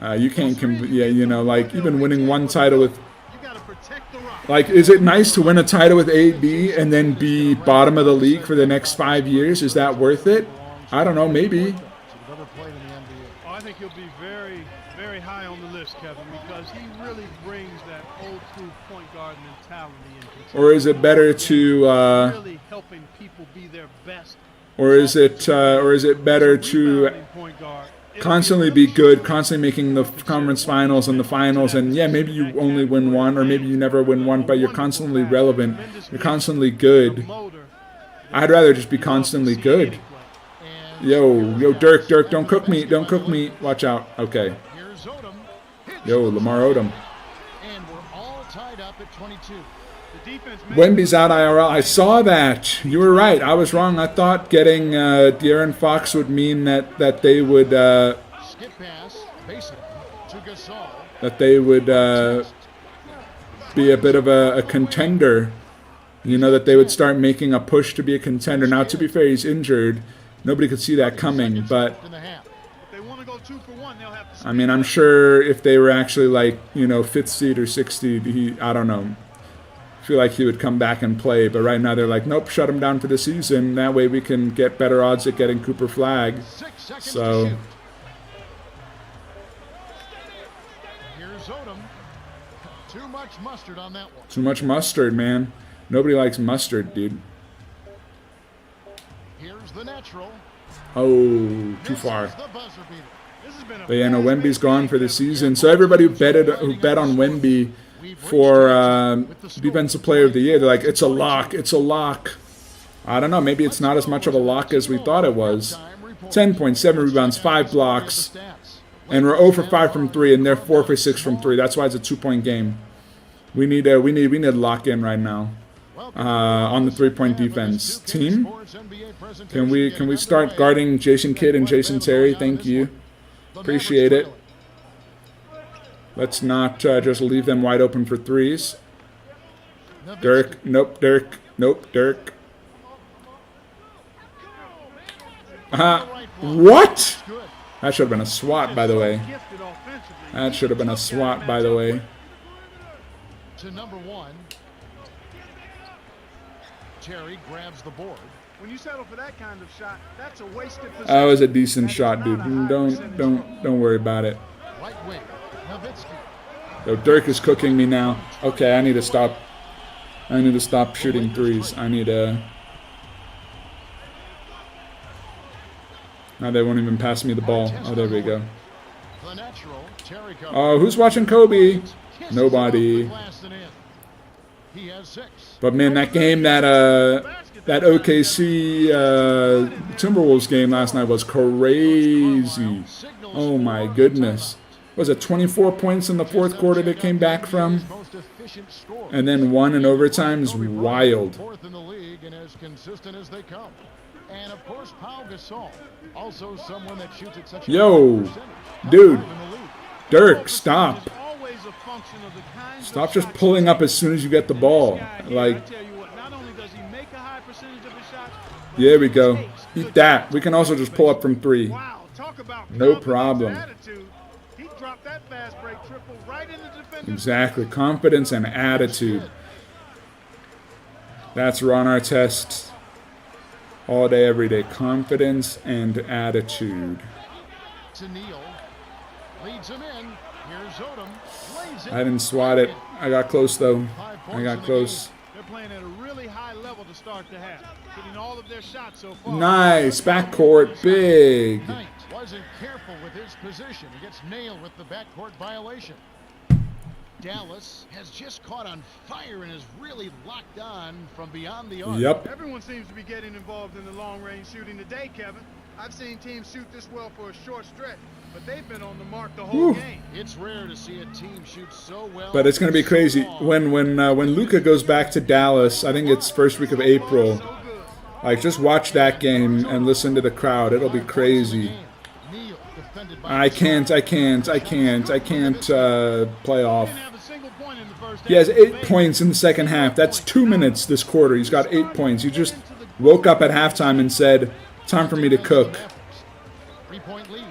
right. you can't. Yeah, you know, like even winning one title with. You got to protect the rock. Like, is it nice to win a title with AD and then be bottom of the league for the next 5 years? Is that worth it? I don't know, maybe. Should have ever played in the NBA. Oh, I think he'll be very, very high on the list, Kevin, because he really brings that old school point guard mentality in control. Or is it better to, Really helping people be their best. or is it better to Rebounding point guard. constantly be good, constantly making the conference finals and the finals, and yeah, maybe you only win one, or maybe you never win one, but you're constantly relevant, you're constantly good. I'd rather just be constantly good. Yo, Dirk, don't cook me, watch out. Okay. Here's Odom. Yo, Lamar Odom. And we're all tied up at 22. The defense Wemby's out IRL. I saw that. You were right. I was wrong. I thought getting De'Aaron Fox would mean that they would Skip pass, basically, to Gasol. that they would be a bit of a contender. You know, that they would start making a push to be a contender. Now, to be fair, he's injured. Nobody could see that coming, but In the half. If they want to go 2 for 1, they'll have to. I mean, I'm sure if they were actually like, you know, 5th seed or 6th seed, I don't know. I feel like he would come back and play, but right now they're like, nope, shut him down for the season. That way we can get better odds at getting Cooper Flag. 6 seconds So- to shoot. Here's Odom. Too much mustard on that one. Too much mustard, man. Nobody likes mustard, dude. Here's the natural. Oh, too far. Misses the buzzer beater. This has been a But yeah, no, Wemby's gone for the season. So everybody who bet on Wemby for Defensive Player of the Year, they're like, it's a lock, it's a lock. I don't know, maybe it's not as much of a lock as we thought it was. 10 points, 7 rebounds, 5 blocks, and we're 0 for 5 from 3, and they're 4 for 6 from 3. That's why it's a 2-point game. We need to lock in right now on the 3-point defense. Team, can we start guarding Jason Kidd and Jason Terry? Thank you, appreciate it. Let's not just leave them wide open for threes. Dirk, nope, Dirk, nope, Dirk. What? That should have been a swat, by the way. gifted offensively. That should have been a swat, by the way. To number 1. Terry grabs the board. When you settle for that kind of shot, that's a wasted possession. That was a decent shot, dude. Don't worry about it. Right wing. Nowitzki. Yo, Dirk is cooking me now. Okay, I need to stop. I need to stop shooting threes. I need to. Now they won't even pass me the ball. Oh, there we go. The natural. Terry covers. Oh, who's watching Kobe? Nobody. He has 6. But man, that game, that OKC Timberwolves game last night was crazy. Oh my goodness. Was it 24 points in the fourth quarter that came back from? And then 1 in overtime is wild. 4th in the league and as consistent as they come. And of course, Pau Gasol, also someone that shoots at such a Yo, high percentage. dude. Top five in the league. Dirk, stop. It's always a function of the kinds Stop of just shots pulling you up as soon as you get the take. ball. This guy here, Like, I tell you what, not only does he make a high percentage of his shots, but yeah, we he go. takes Eat good that. shots. We can also just pull up from 3. Wow, talk about No confidence problem. and attitude. He dropped that fast break triple right in the defender's Exactly. Confidence and attitude. That's Ron Artest. All day, every day. Confidence and attitude. To Neal. Leads him in. Here's Odom. Lays it. I didn't swat it. I got close, though. 5 points I in got the close. They're playing at a really high level to start the half, hitting all of their shots so far. Nice. Backcourt. Big. Knight wasn't careful with his position. He gets nailed with the backcourt violation. Dallas has just caught on fire and is really locked on from beyond the arc. Yep. Everyone seems to be getting involved in the long-range shooting today, Kevin. I've seen teams shoot this well for a short stretch, but they've been on the mark the whole Whew. game. It's rare to see a team shoot so well. But it's going to be crazy. When Luka goes back to Dallas, I think it's first week of April. So good. Like, just watch that game and listen to the crowd. It'll be crazy. Neal defended by I can't play off. Didn't have a single point in the first He has half. 8 points in the second half. That's 2 minutes this quarter. He's got 8 points. He just woke up at halftime and said, time for me to cook. 3-point lead.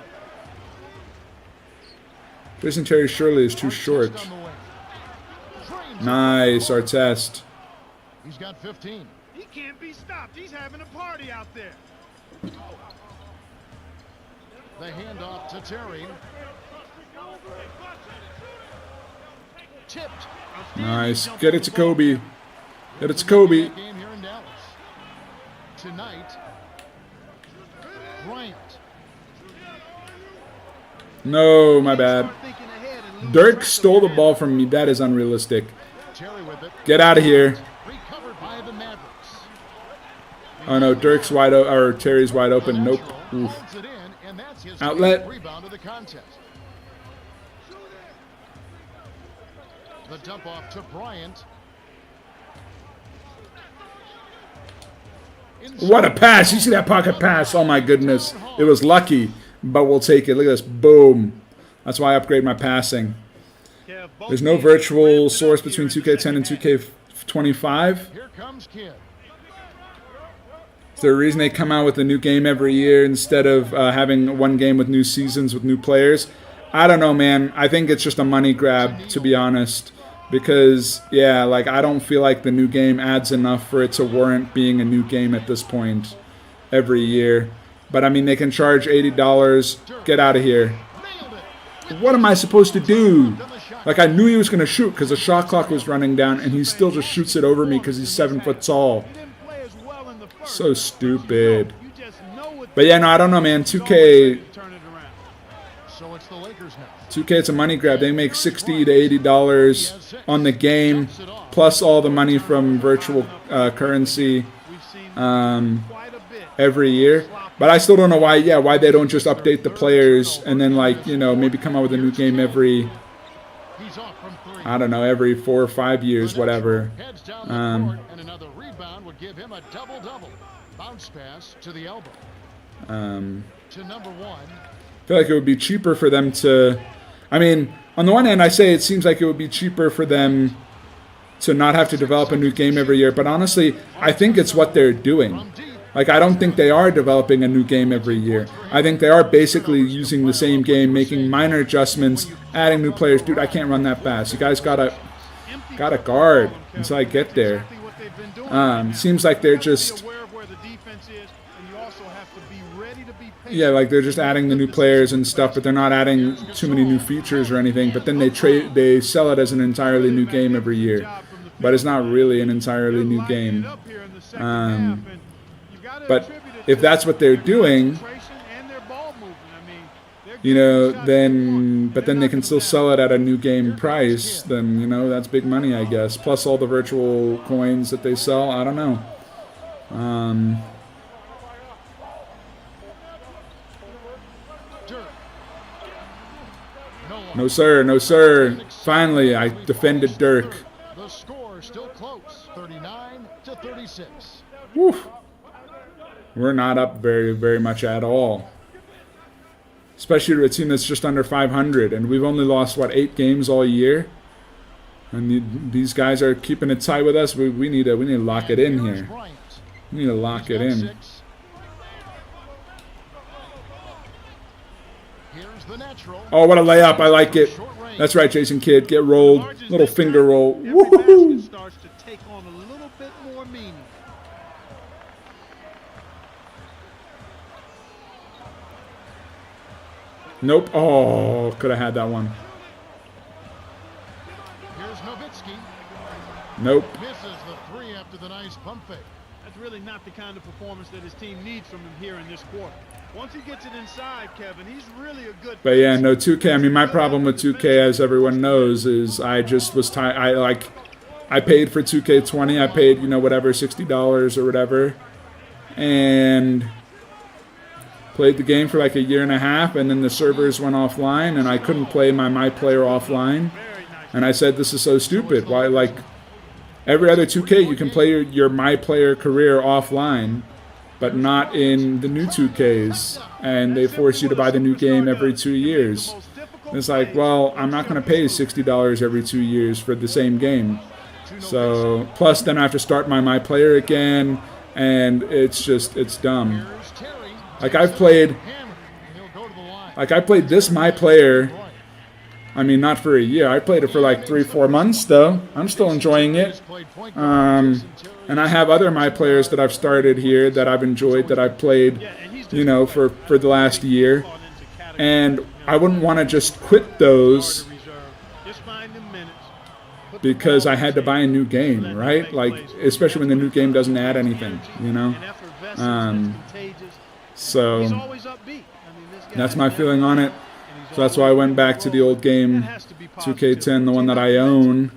Jason Terry Shirley is too short. On the wing. Drains Nice, Artest. it. He's got 15. He can't be stopped. He's having a party out there. The handoff to Terry. Tipped. Nice. Get it to Kobe. Get it to Kobe. Game here in Dallas. Tonight, Bryant. No, my bad. Start thinking ahead and lose Dirk track of stole the the ball from me. That is unrealistic. Terry with it. Get out of here. Recovered by the Mavericks. Oh no, Dirk's wide open, or Terry's wide open. Nope. Oof. Holds it in, and that's his Outlet. eighth rebound of the contest. The dump off to Bryant. What a pass. You see that pocket pass? Oh my goodness. It was lucky, but we'll take it. Look at this. Boom. That's why I upgrade my passing. Kev, both There's no teams virtual ramped it up source here between in the 2K10 second and half. 2K25. Here comes Kidd. Is there a reason they come out with a new game every year instead of having one game with new seasons with new players? I don't know, man. I think it's just a money grab, to be honest. Because, yeah, like, I don't feel like the new game adds enough for it to warrant being a new game at this point every year. But, I mean, they can charge $80. Get out of here. Nailed it. What am I supposed to do? Like, I knew he was going to shoot because the shot clock was running down, and he still just shoots it over me because he's 7 foot tall. He didn't play as well in the first, So stupid. You just know what But, yeah, no, I don't know, man. so much 2K... ready to turn it around. So it's the Lakers now. 2K, it's a money grab. They make $60 to $80 on the game, plus all the money from virtual currency We've seen quite a bit. every year. But I still don't know why. Yeah, why they don't just update the players and then, like, you know, maybe come out with a new game every, He's off from 3. I don't know, every 4 or 5 years, whatever. Heads down the court, and another rebound would give him a double-double. Bounce pass to the elbow. To number 1. I feel like it would be cheaper for them to. I mean, on the one hand, I say it seems like it would be cheaper for them to not have to develop a new game every year. But honestly, I think it's what they're doing. Like, I don't think they are developing a new game every year. I think they are basically using the same game, making minor adjustments, adding new players. Dude, I can't run that fast. You guys gotta guard until I get there. Exactly what they've been doing right now. Seems like they're You have to just. be aware of where the defense is, and you also have to be ready to be patient. Yeah, like they're just adding the new players and stuff, but they're not adding too many new features or anything. But then they sell it as an entirely new game every year, but it's not really an entirely new game. But if that's what they're doing, you know, then they can still sell it at a new game price. Then, you know, that's big money, I guess. Plus all the virtual coins that they sell. I don't know. No sir, no sir. Finally, I defended Dirk. The score still close, 39 to 36. Woo. We're not up very, very much at all. Especially to a team that's just under 500, and we've only lost, what, 8 games all year? And these guys are keeping it tight with us. We need to lock it in here. We need to lock it in. Oh, what a layup. I like it. That's right, Jason Kidd. Get rolled. Little finger roll. Woohoo! Starts to take on a little bit more meaning. Nope. Oh, could have had that one. Here's Nowitzki. Nope. Misses the three after the nice pump fake. That's really not the kind of performance that his team needs from him here in this quarter. Once he gets it inside, Kevin, he's really a good. But yeah, no 2K. I mean, my problem with 2K, as everyone knows, is I just was tired. I paid for 2K20. I paid, you know, whatever, $60 or whatever, and played the game for like a year and a half, and then the servers went offline, and I couldn't play my player offline. And I said, this is so stupid. Why, like, every other 2K, you can play your my player career offline, but not in the new 2Ks, and they force you to buy the new game every 2 years. It's like, well, I'm not going to pay $60 every 2 years for the same game. So, plus then I have to start my player again, and it's dumb. Like I played this my player. I mean, not for a year. I played it for like 3-4 months, though. I'm still enjoying it. And I have other my players that I've started here that I've enjoyed, that I've played, you know, for the last year. And I wouldn't want to just quit those because I had to buy a new game, right? Like, especially when the new game doesn't add anything, you know? So that's my feeling on it. So that's why I went back to the old game, 2K10, the one that I own.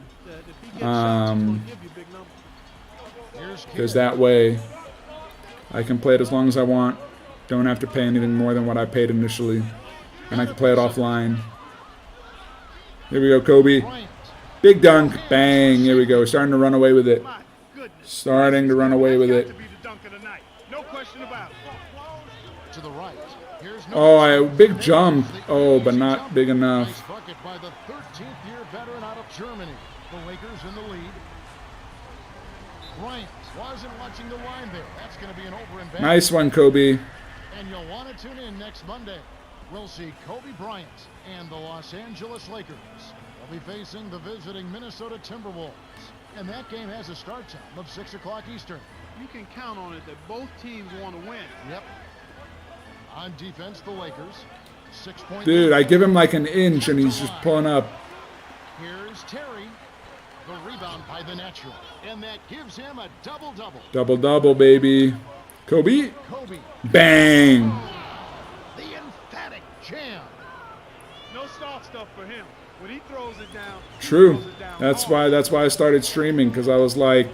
Because that way I can play it as long as I want. Don't have to pay anything more than what I paid initially. And I can play it offline. Here we go, Kobe. Big dunk. Bang. Here we go. We're starting to run away with it. Starting to run away with it. Oh, a big jump. Oh, but not big enough. Bucket by the 13th-year veteran out of Germany. The Lakers in the lead. Bryant wasn't watching the line there. That's going to be an over and back. Nice one, Kobe. And you'll want to tune in next Monday. We'll see Kobe Bryant and the Los Angeles Lakers. They'll be facing the visiting Minnesota Timberwolves. And that game has a start time of 6 o'clock Eastern. You can count on it that both teams want to win. Yep. On defense, the Lakers. 6-point. Dude, I give him like an inch and he's just pulling up. Here's Terry. The rebound by the natural. And that gives him a double-double. Double-double, baby. Kobe. Kobe. Bang. The emphatic jam. No soft stuff for him. When he throws it down. True. That's why I started streaming, because I was like,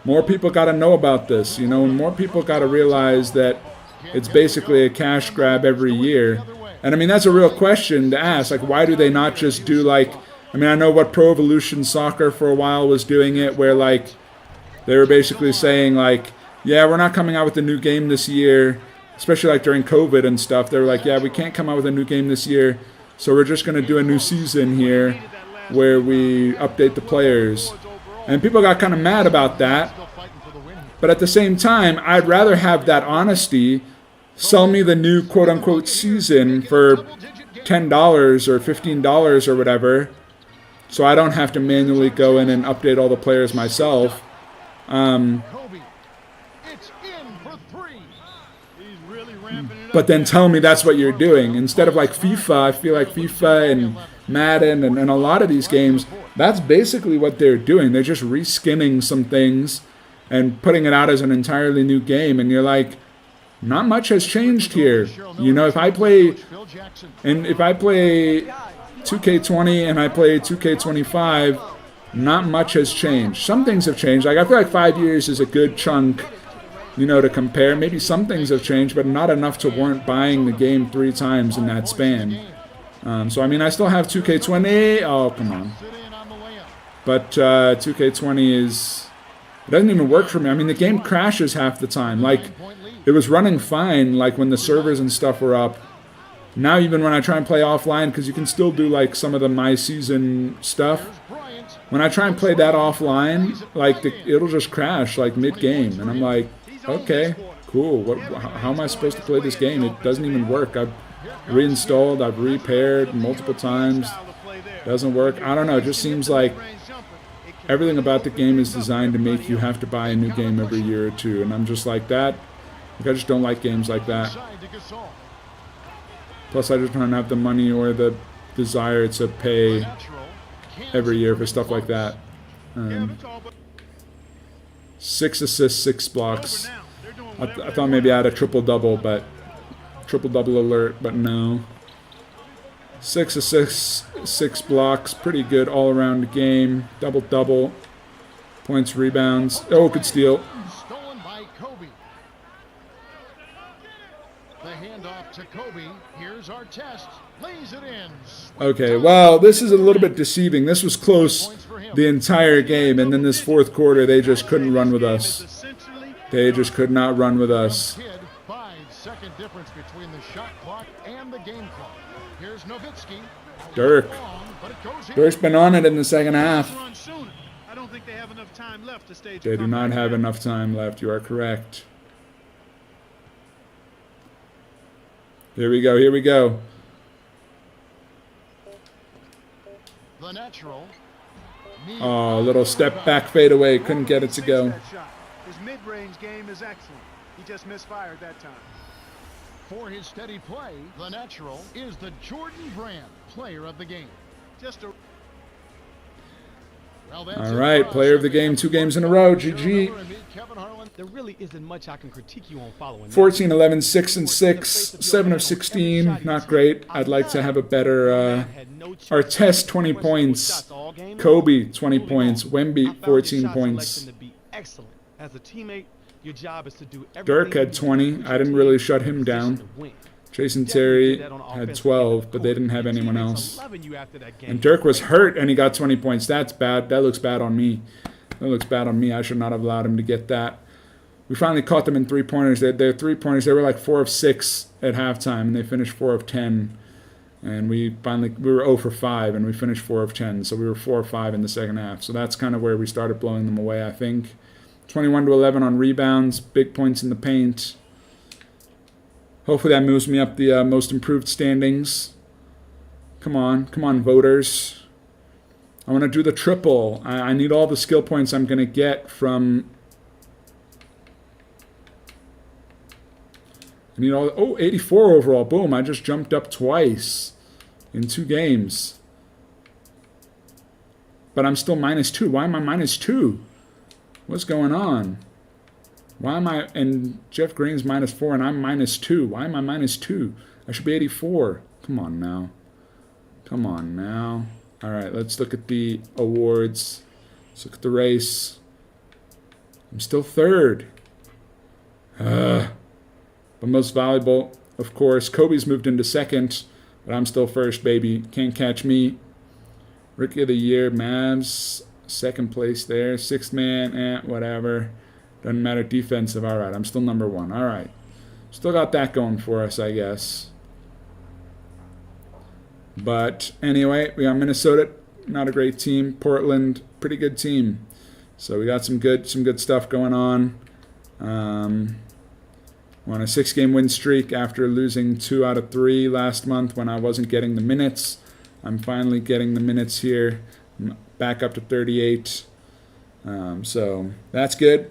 more people got to know about this, you know, and more people got to realize that it's basically a cash grab every year. And I mean, that's a real question to ask. Like, why do they not just do like, I mean, I know what Pro Evolution Soccer for a while was doing it, where like they were basically saying like, yeah, we're not coming out with a new game this year, especially like during COVID and stuff. They were like, yeah, we can't come out with a new game this year, so we're just going to do a new season here where we update the players. And people got kind of mad about that. But at the same time, I'd rather have that honesty. Sell me the new quote-unquote season for $10 or $15 or whatever, so I don't have to manually go in and update all the players myself. But then tell me that's what you're doing. Instead of like FIFA, I feel like FIFA and Madden and a lot of these games, that's basically what they're doing. They're just reskinning some things and putting it out as an entirely new game. And you're like, not much has changed here. You know, if I play 2K20 and I play 2K25, not much has changed. Some things have changed. Like, I feel like 5 years is a good chunk, you know, to compare. Maybe some things have changed, but not enough to warrant buying the game 3 times in that span. So, I mean, I still have 2K20. Oh, come on. But 2K20 is... It doesn't even work for me. I mean, the game crashes half the time. Like, it was running fine, like when the servers and stuff were up. Now even when I try and play offline, because you can still do like some of the My Season stuff, when I try and play that offline, like it'll just crash like mid-game, and I'm like, okay, cool. How am I supposed to play this game? It doesn't even work. I've reinstalled, I've repaired multiple times. Doesn't work. I don't know. It just seems like everything about the game is designed to make you have to buy a new game every year or two, and I'm just like that. Like, I just don't like games like that. Plus, I just don't have the money or the desire to pay every year for stuff like that. 6 assists, 6 blocks. I thought maybe I had a triple-double, but triple-double alert, but no. 6 assists, 6 blocks, pretty good all-around game. Double-double, points, rebounds. Oh, good steal. Stolen by Kobe. The handoff to Kobe. Here's our test. Lays it in. Okay, well, this is a little bit deceiving. This was close the entire game, and then this fourth quarter, they just couldn't run with us. They just could not run with us. 5-second difference between the shot clock and the game clock. Here's Nowitzki. Dirk. Dirk's been on it in the second half. I don't think they have enough time left to stage. They do not have enough time left. You are correct. Here we go. Here we go. The natural. Oh, little step back fade away. Couldn't get it to go. His mid-range game is excellent. He just misfired that time. For his steady play, the natural is the Jordan Brand player of the game. Just a All right, player of the game, 2 games in a row. GG. There really isn't much I can critique you on following. 14, 11, 6 and 6, 7 of 16. Not great. I'd like to have a better. Artest 20 points. Kobe 20 points. Wemby 14 points. Excellent. As a teammate, your job is to do Dirk had 20. I didn't really shut him down. Jason Terry had 12, but they didn't have anyone else. And Dirk was hurt, and he got 20 points. That's bad. That looks bad on me. That looks bad on me. I should not have allowed him to get that. We finally caught them in three-pointers. Their three-pointers, they were like 4 of 6 at halftime, and they finished 4 of 10. And we were 0 for 5, and we finished 4 of 10. So we were 4 or 5 in the second half. So that's kind of where we started blowing them away, I think. 21 to 11 on rebounds, big points in the paint. Hopefully that moves me up the most improved standings. Come on, voters. I want to do the triple. I need all the skill points I'm going to get from... I need all... Oh, 84 overall. Boom, I just jumped up twice in 2 games. But I'm still -2. Why am I -2? What's going on? Why am I... And Jeff Green's -4 and I'm -2. Why am I -2? I should be 84. Come on now. Come on now. All right, let's look at the awards. Let's look at the race. I'm still 3rd. But most valuable, of course. Kobe's moved into 2nd, but I'm still 1st, baby. Can't catch me. Rookie of the Year, Mavs. 2nd place there. 6th man, whatever. Doesn't matter. Defensive, all right. I'm still number 1. All right. Still got that going for us, I guess. But anyway, we got Minnesota, not a great team. Portland, pretty good team. So we got some good stuff going on. We're on a 6-game win streak after losing 2 out of 3 last month when I wasn't getting the minutes. I'm finally getting the minutes here. I'm back up to 38. So that's good.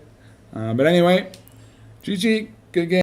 But anyway, GG, good game.